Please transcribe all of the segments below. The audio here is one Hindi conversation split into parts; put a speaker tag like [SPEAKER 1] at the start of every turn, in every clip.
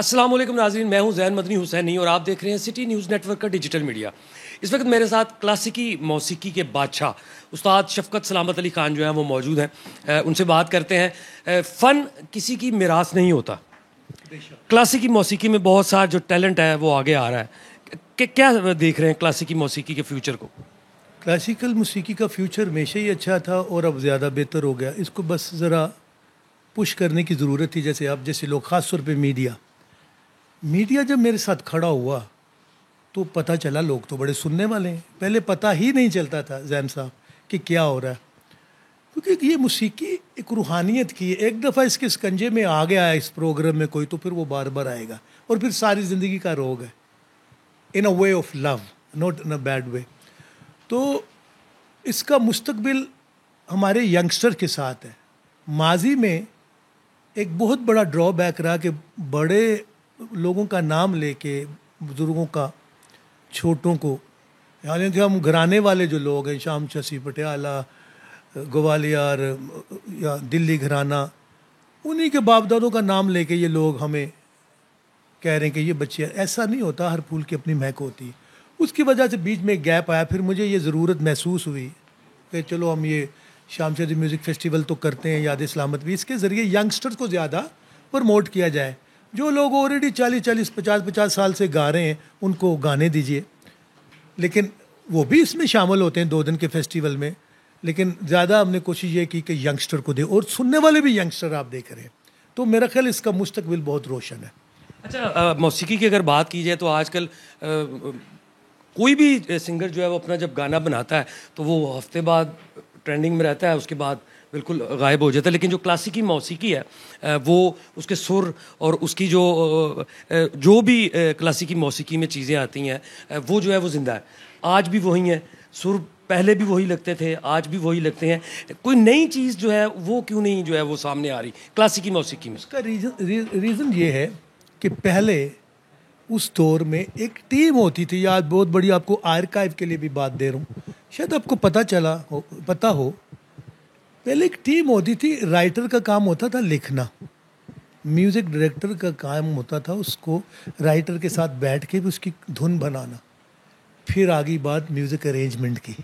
[SPEAKER 1] अस्सलाम वालेकुम नाज़रीन, मैं हूं ज़ैन मदनी हुसैनी और आप देख रहे हैं सिटी न्यूज़ नेटवर्क का डिजिटल मीडिया। इस वक्त मेरे साथ क्लासिकी मौसीकी के बादशाह उस्ताद शफ़क़त सलामत अली ख़ान जो हैं वो मौजूद हैं। उनसे बात करते हैं। फ़न किसी की मिरास नहीं होता। क्लासिकी मौसीकी में बहुत सारा जो टैलेंट है वो आगे आ रहा है कि क्या देख रहे हैं क्लासिकी मौसीकी के फ्यूचर को?
[SPEAKER 2] क्लासिकल मौसीकी का फ्यूचर हमेशा ही अच्छा था और अब ज़्यादा बेहतर हो गया। इसको बस ज़रा पुश करने की ज़रूरत थी। जैसे आप जैसे लोग, ख़ास तौर पे मीडिया जब मेरे साथ खड़ा हुआ तो पता चला लोग तो बड़े सुनने वाले हैं। पहले पता ही नहीं चलता था जैन साहब कि क्या हो रहा है, क्योंकि ये मौसीकी एक रूहानियत की है। एक दफ़ा इसके स्कंजे में आ गया है इस प्रोग्राम में कोई, तो फिर वो बार बार आएगा और फिर सारी ज़िंदगी का रोग है। In a way of love, not in a bad way. तो इसका मुस्तकबिल हमारे यंगस्टर के साथ है। माजी में एक बहुत बड़ा ड्रॉबैक रहा कि बड़े लोगों का नाम लेके, बुज़ुर्गों का, छोटों को, यानी कि हम घराने वाले जो लोग हैं, शाम शशि पटियाला, ग्वालियर या दिल्ली घराना, उन्हीं के बाप दादों का नाम लेके ये लोग हमें कह रहे हैं कि ये बच्चे। ऐसा नहीं होता, हर फूल की अपनी महक होती है। उसकी वजह से बीच में एक गैप आया। फिर मुझे ये ज़रूरत महसूस हुई कि चलो हम ये शाम शदी म्यूज़िक फेस्टिवल तो करते हैं, याद सलामत भी, इसके ज़रिए यंगस्टर्स को ज़्यादा प्रमोट किया जाए। जो लोग ऑलरेडी 40-40, 50-50 साल से गा रहे हैं उनको गाने दीजिए, लेकिन वो भी इसमें शामिल होते हैं 2 दिन के फेस्टिवल में। लेकिन ज़्यादा हमने कोशिश ये की कि यंगस्टर को दे, और सुनने वाले भी यंगस्टर आप देख रहे हैं। तो मेरा ख्याल इसका मुस्तकबिल बहुत रोशन है।
[SPEAKER 1] अच्छा, मौसीकी की अगर बात की जाए तो आजकल कोई भी सिंगर जो है वो अपना जब गाना बनाता है तो वो हफ्ते बाद ट्रेंडिंग में रहता है, उसके बाद बिल्कुल गायब हो जाता है। लेकिन जो क्लासिकी मौसीकी है वो उसके सुर और उसकी जो भी क्लासिकी मौसीकी में चीज़ें आती हैं वो जो है वो ज़िंदा है। आज भी वही हैं, सुर पहले भी वही लगते थे, आज भी वही लगते हैं। कोई नई चीज़ जो है वो क्यों नहीं जो है वो सामने आ रही क्लासिकी मौसीकी में?
[SPEAKER 2] उसका रीज़न ये है कि पहले उस दौर में एक टीम होती थी। याद बहुत बड़ी, आपको आर्काइव के लिए भी बात दे रहा हूँ, शायद आपको पता हो। पहले एक टीम होती थी, राइटर का काम होता था लिखना, म्यूज़िक डायरेक्टर का काम होता था उसको राइटर के साथ बैठ के भी उसकी धुन बनाना। फिर आगे बात म्यूज़िक अरेंजमेंट की,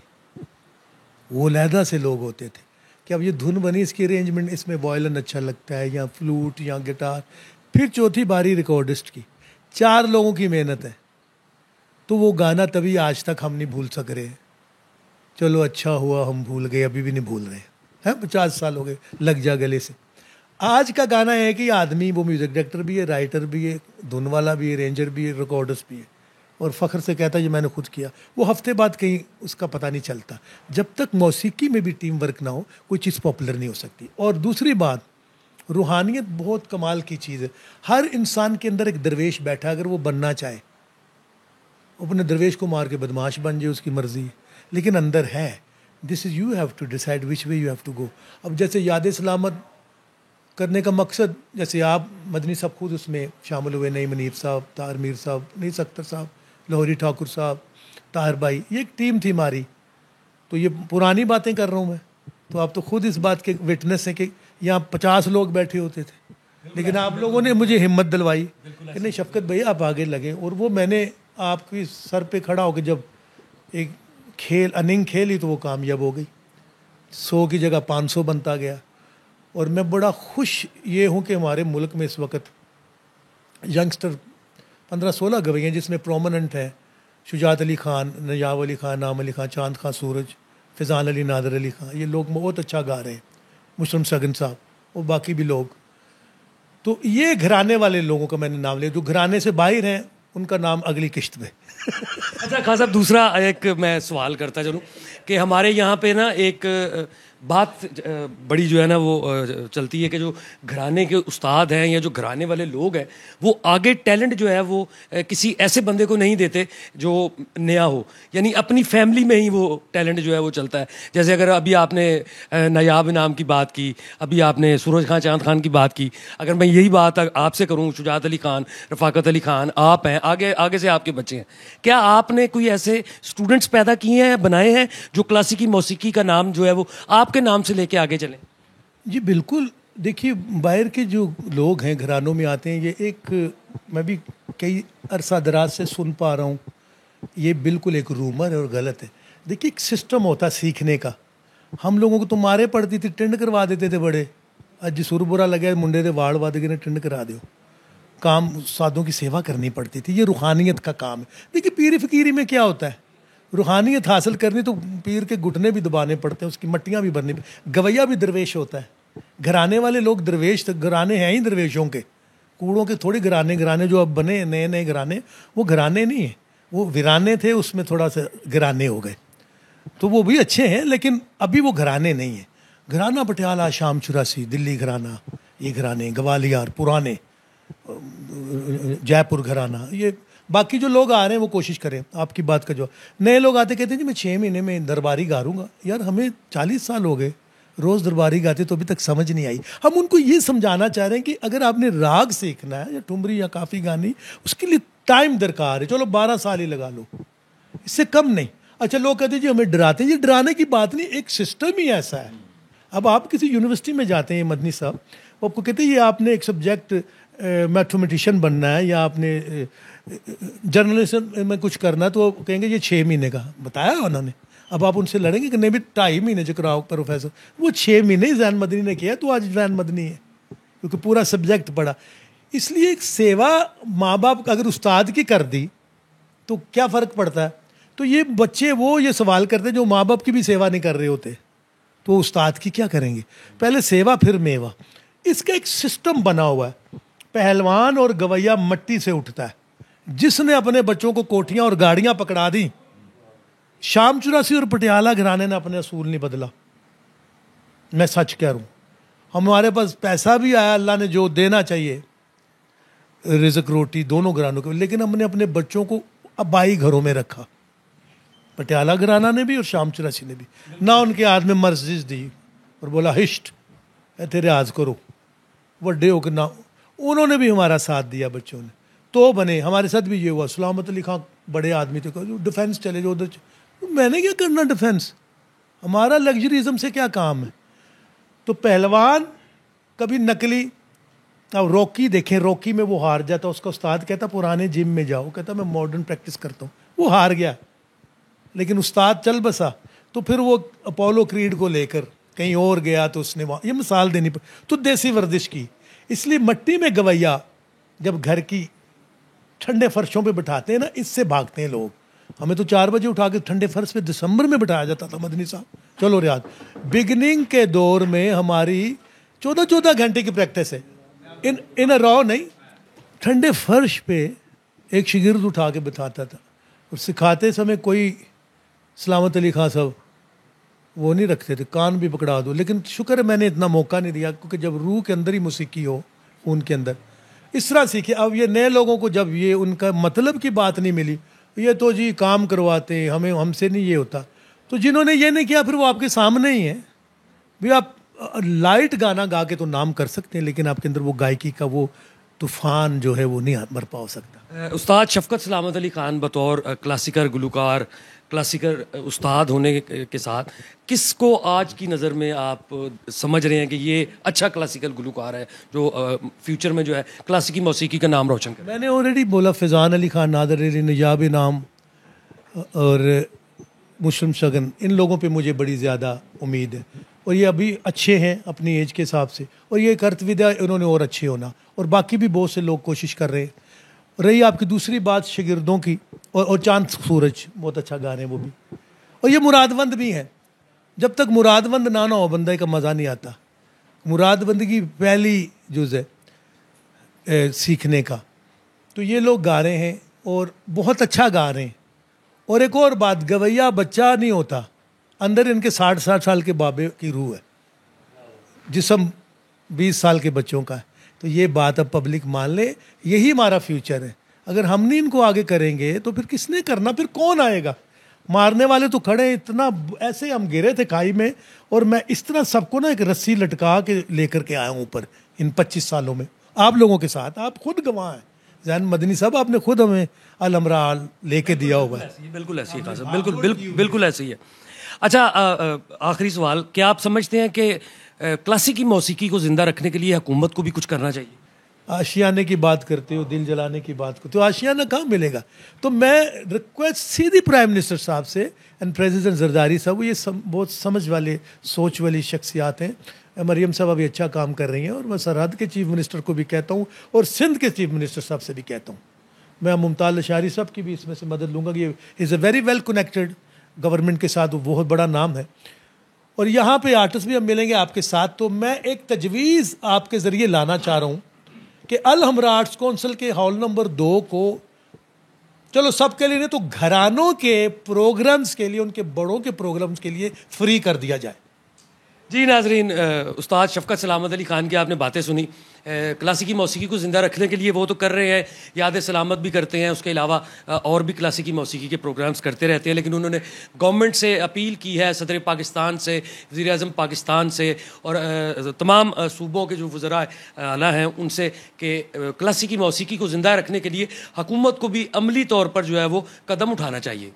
[SPEAKER 2] वो लहदा से लोग होते थे कि अब ये धुन बनी, इसकी अरेंजमेंट, इसमें वायलिन अच्छा लगता है या फ्लूट या गिटार। फिर चौथी बारी रिकॉर्डिस्ट की। 4 लोगों की मेहनत है। तो वो गाना तभी आज तक हम नहीं भूल सक रहे। चलो अच्छा हुआ हम भूल गए, अभी भी नहीं भूल रहे हैं। 50 साल हो गए, लग जा गले से। आज का गाना है कि आदमी वो म्यूज़िक डायरेक्टर भी है, राइटर भी है, धुन वाला भी है, अरेंजर भी है, रिकॉर्डर्स भी है, और फ़ख्र से कहता है ये मैंने खुद किया। वो हफ्ते बाद कहीं उसका पता नहीं चलता। जब तक मौसीकी में भी टीम वर्क ना हो, कोई चीज़ पॉपुलर नहीं हो सकती। और दूसरी बात, रूहानियत बहुत कमाल की चीज़ है। हर इंसान के अंदर एक दरवेश बैठा है, अगर वो बनना चाहे, अपने दरवेश को मार के बदमाश बन जाए, उसकी मर्ज़ी है, लेकिन अंदर है। This is, you have to decide which way you have to go. अब जैसे याद सलामत करने का मकसद, जैसे आप मदनी साहब खुद उसमें शामिल हुए, नईम मुनीब साहब, तार मीर साहब, नीस अख्तर साहब, लाहौरी ठाकुर साहब, ताहिर भाई, ये एक टीम थी हमारी। तो ये पुरानी बातें कर रहा हूँ मैं, तो आप तो खुद इस बात के विटनेस हैं कि यहाँ 50 लोग बैठे होते थे, लेकिन आप लोगों ने मुझे हिम्मत दिलवाई कि नहीं शफ़क़त भाई आप आगे लगे। और वो मैंने आपकी सर पे खड़ा होकर जब एक इनिंग खेली तो वो कामयाब हो गई। 100 की जगह 500 बनता गया। और मैं बड़ा खुश ये हूँ कि हमारे मुल्क में इस वक्त यंगस्टर 15-16 गवैयाँ जिसमें प्रोमिनेंट हैं शुजात अली ख़ान, नयाब अली ख़ान, नाम अली ख़ान, चांद खां सूरज, फ़िज़ान अली, नादर अली ख़ान, ये लोग बहुत अच्छा गा रहे हैं, मुशरम सगन साहब और बाकी भी लोग। तो ये घराने वाले लोगों का मैंने नाम लिया। जो घराने से बाहर हैं उनका नाम अगली किश्त में।
[SPEAKER 1] अच्छा खान साहब, दूसरा एक मैं सवाल करता चलूँ कि हमारे यहाँ पे ना एक बात बड़ी जो है ना वो चलती है कि जो घराने के उस्ताद हैं या जो घराने वाले लोग हैं वो आगे टैलेंट जो है वो किसी ऐसे बंदे को नहीं देते जो नया हो, यानी अपनी फैमिली में ही वो टैलेंट जो है वो चलता है। जैसे अगर अभी आपने नायाब इनाम की बात की, अभी आपने सूरज खान चांद खान की बात की, अगर मैं यही बात आपसे करूँ, शुजात अली खान, रफ़ाकत अली खान, आप हैं, आगे आगे से आपके बच्चे हैं, क्या आपने कोई ऐसे स्टूडेंट्स पैदा किए हैं, बनाए हैं जो क्लासिकी मौसीकी का नाम जो है वो आपके नाम से लेके आगे चलें?
[SPEAKER 2] जी बिल्कुल, देखिए, बाहर के जो लोग हैं घरानों में आते हैं, ये एक, मैं भी कई अरसा दराज से सुन पा रहा हूँ, ये बिल्कुल एक रूमर है और गलत है। देखिए, एक सिस्टम होता है सीखने का। हम लोगों को तो मारे पड़ती थी, टिंड करवा देते थे बड़े। अज सुर बुरा लगे मुंडे दे वाड़ वाद के ने टिंड करा दो। काम साधों की सेवा करनी पड़ती थी, ये रूहानियत का काम है। देखिए, पीर फकीरी में क्या होता है, रूहानियत हासिल करनी तो पीर के घुटने भी दबाने पड़ते हैं, उसकी मट्टियाँ भी भरनी। गवैया भी दरवेश होता है। घराने वाले लोग दरवेश, घराने हैं ही दरवेशों के, कूड़ों के थोड़ी घराने जो अब बने नए नए घराने, वो घराने नहीं है, वो वीराने थे, उसमें थोड़ा सा घराने हो गए, तो वो भी अच्छे हैं, लेकिन अभी वो घराने नहीं है। घराना पटियाला, शाम 84, दिल्ली घराना, ये घराने, ग्वालियर पुराने, जयपुर घराना, ये बाकी जो लोग आ रहे हैं वो कोशिश करें। आपकी बात का जो नए लोग आते कहते हैं जी मैं 6 महीने में दरबारी गारूंगा। यार, हमें 40 साल हो गए, रोज़ दरबारी गाते तो अभी तक समझ नहीं आई। हम उनको ये समझाना चाह रहे हैं कि अगर आपने राग सीखना है या ठुमरी या काफ़ी गानी, उसके लिए टाइम दरकार है। चलो 12 साल ही लगा लो, इससे कम नहीं। अच्छा, लोग कहते हैं जी हमें डराते हैं। ये डराने की बात नहीं, एक सिस्टम ही ऐसा है। अब आप किसी यूनिवर्सिटी में जाते हैं मदनी साहब, वो आपको कहते हैं ये आपने एक सब्जेक्ट मैथमेटिशियन बनना है या आपने जर्नलिज्म में कुछ करना है, तो कहेंगे ये 6 महीने का बताया उन्होंने। अब आप उनसे लड़ेंगे कि नहीं भी 2.5 महीने जो कराओ प्रोफेसर, वो 6 महीने जैन मदनी ने किया, तो आज जैन मदनी है, क्योंकि पूरा सब्जेक्ट पढ़ा। इसलिए एक सेवा माँ बाप अगर उस्ताद की कर दी तो क्या फ़र्क पड़ता है। तो ये बच्चे वो ये सवाल करते हैं जो माँ बाप की भी सेवा नहीं कर रहे होते, तो उस्ताद की क्या करेंगे। पहले सेवा फिर मेवा, इसका एक सिस्टम बना हुआ है। पहलवान और गवैया मट्टी से उठता है। जिसने अपने बच्चों को कोठियां और गाड़ियां पकड़ा दी, शाम 84 और पटियाला घराने ने अपने असूल नहीं बदला। मैं सच कह रहा हूं, हमारे पास पैसा भी आया, अल्लाह ने जो देना चाहिए, रिज़्क रोटी दोनों घरानों के, लेकिन हमने अपने बच्चों को अबाई घरों में रखा। पटियाला घराना ने भी और शाम 84 ने भी ना उनके हाथ में मर्जिज दी और बोला हिस्ट तेरे आज करो वड्डे होकर, ना उन्होंने भी हमारा साथ दिया। बच्चों ने तो बने। हमारे साथ भी ये हुआ। सलामत अली खां बड़े आदमी थे, जो डिफेंस चले जो उधर, तो मैंने क्या करना डिफेंस, हमारा लग्जरिज्म से क्या काम है। तो पहलवान कभी नकली, अब रॉकी देखें, रॉकी में वो हार जाता, उसका उस्ताद कहता पुराने जिम में जाओ, कहता मैं मॉडर्न प्रैक्टिस करता हूँ। वो हार गया, लेकिन उस्ताद चल बसा, तो फिर वो अपोलो क्रीड को लेकर कहीं और गया, तो उसने वहाँ, ये मिसाल देनी पड़ी, तो देसी वर्जिश की। इसलिए मट्टी में गवैया जब घर की ठंडे फर्शों पे बिठाते हैं ना, इससे भागते हैं लोग। हमें तो 4 बजे उठा के ठंडे फर्श पे दिसंबर में बिठाया जाता था मदनी साहब, चलो रियाद। बिगनिंग के दौर में हमारी 14-14 घंटे की प्रैक्टिस है, इन रॉ नहीं, ठंडे फर्श पे एक शिगिर्द उठा के बिठाता था, और सिखाते समय कोई सलामत अली खां साहब वो नहीं रखते थे, कान भी पकड़ा दो। लेकिन शुक्र है मैंने इतना मौका नहीं दिया, क्योंकि जब रूह के अंदर ही मौसीकी हो, उनके अंदर इस तरह सीखे। अब ये नए लोगों को जब ये उनका मतलब की बात नहीं मिली, ये तो जी काम करवाते हैं, हमें हमसे नहीं ये होता, तो जिन्होंने ये नहीं किया फिर वो आपके सामने ही है। भी आप लाइट गाना गा के तो नाम कर सकते हैं, लेकिन आपके अंदर वो गायकी का वो तूफान जो है वो नहीं बरपा हो सकता।
[SPEAKER 1] उस्ताद शफकत सलामत अली खान बतौर क्लासिकल गुलकार, क्लासिकल उस्ताद होने के साथ, किसको आज की नज़र में आप समझ रहे हैं कि ये अच्छा क्लासिकल गुलकार है, जो फ्यूचर में जो है क्लासिकी मौसीकी का नाम रोशन करे।
[SPEAKER 2] मैंने ऑलरेडी बोला, फैज़ान अली खान, नादर अली, नजाब इनाम और मुस्लिम शगन, इन लोगों पे मुझे बड़ी ज़्यादा उम्मीद है, और ये अभी अच्छे हैं अपनी एज के हिसाब से, और ये कर्तव्य उन्होंने और अच्छे होना, और बाकी भी बहुत से लोग कोशिश कर रहे हैं। रही आपकी दूसरी बात शागिर्दों की, और चांद सूरज बहुत अच्छा गा रहे हैं वो भी, और ये मुरादबंद भी हैं। जब तक मुरादबंद ना हो बंदे का मज़ा नहीं आता। मुरादबंद की पहली जुज़ है सीखने का, तो ये लोग गा रहे हैं और बहुत अच्छा गा रहे हैं। और एक और बात, गवैया बच्चा नहीं होता, अंदर इनके 60-60 साल के बाबे की रूह है, जिस्म 20 साल के बच्चों का है। तो ये बात अब पब्लिक मान ले, यही हमारा फ्यूचर है। अगर हम नहीं इनको आगे करेंगे तो फिर किसने करना, फिर कौन आएगा। मारने वाले तो खड़े, इतना ऐसे हम गिरे थे खाई में, और मैं इस तरह सबको ना एक रस्सी लटका के लेकर के आया हूँ ऊपर इन 25 सालों में, आप लोगों के साथ। आप खुद गवाह हैं जैन मदनी साहब, आपने खुद हमें अलमरा लेके दिया हुआ है।
[SPEAKER 1] बिल्कुल ऐसी है, बिल्कुल ऐसी है। अच्छा, आखिरी सवाल, क्या आप समझते हैं कि क्लासिकी मौसीकी को ज़िंदा रखने के लिए हुकूमत को भी कुछ करना चाहिए?
[SPEAKER 2] आशियाने की बात करते हो, दिल जलाने की बात करते हो, आशियाना कहाँ मिलेगा? तो मैं रिक्वेस्ट सीधी प्राइम मिनिस्टर साहब से एंड प्रेसिडेंट जरदारी साहब, ये बहुत समझ वाले, सोच वाली शख्सियात हैं। मरियम साहब अभी अच्छा काम कर रही हैं, और मैं सरहद के चीफ मिनिस्टर को भी कहता हूँ और सिंध के चीफ मिनिस्टर साहब से भी कहता हूँ। मैं मुमताज़ अशारी साहब की भी इसमें से मदद लूँगा कि ये is a very well connected government के साथ, वो बहुत बड़ा नाम है। और यहाँ पे आर्टिस्ट भी हम मिलेंगे आपके साथ। तो मैं एक तजवीज़ आपके ज़रिए लाना चाह रहा हूँ कि अल हमरा आर्ट्स काउंसिल के हॉल नंबर 2 को, चलो सबके लिए नहीं तो घरानों के प्रोग्राम्स के लिए, उनके बड़ों के प्रोग्राम्स के लिए फ्री कर दिया जाए।
[SPEAKER 1] जी नाजरीन, उस्ताद शफ़क़त सलामत अली ख़ान की आपने बातें सुनी। क्लासिकी मौसीकी को ज़िंदा रखने के लिए वो तो कर रहे हैं, याद सलामत भी करते हैं, उसके अलावा और भी क्लासिकी मौसीकी के प्रोग्राम्स करते रहते हैं। लेकिन उन्होंने गवर्नमेंट से अपील की है, सदर पाकिस्तान से, वज़ीर आज़म पाकिस्तान से और तमाम सूबों के जो वज़रा आला हैं उनसे, कि क्लासिकी मौसीकी को ज़िंदा रखने के लिए हुकूमत को भी अमली तौर पर जो है वो कदम उठाना चाहिए।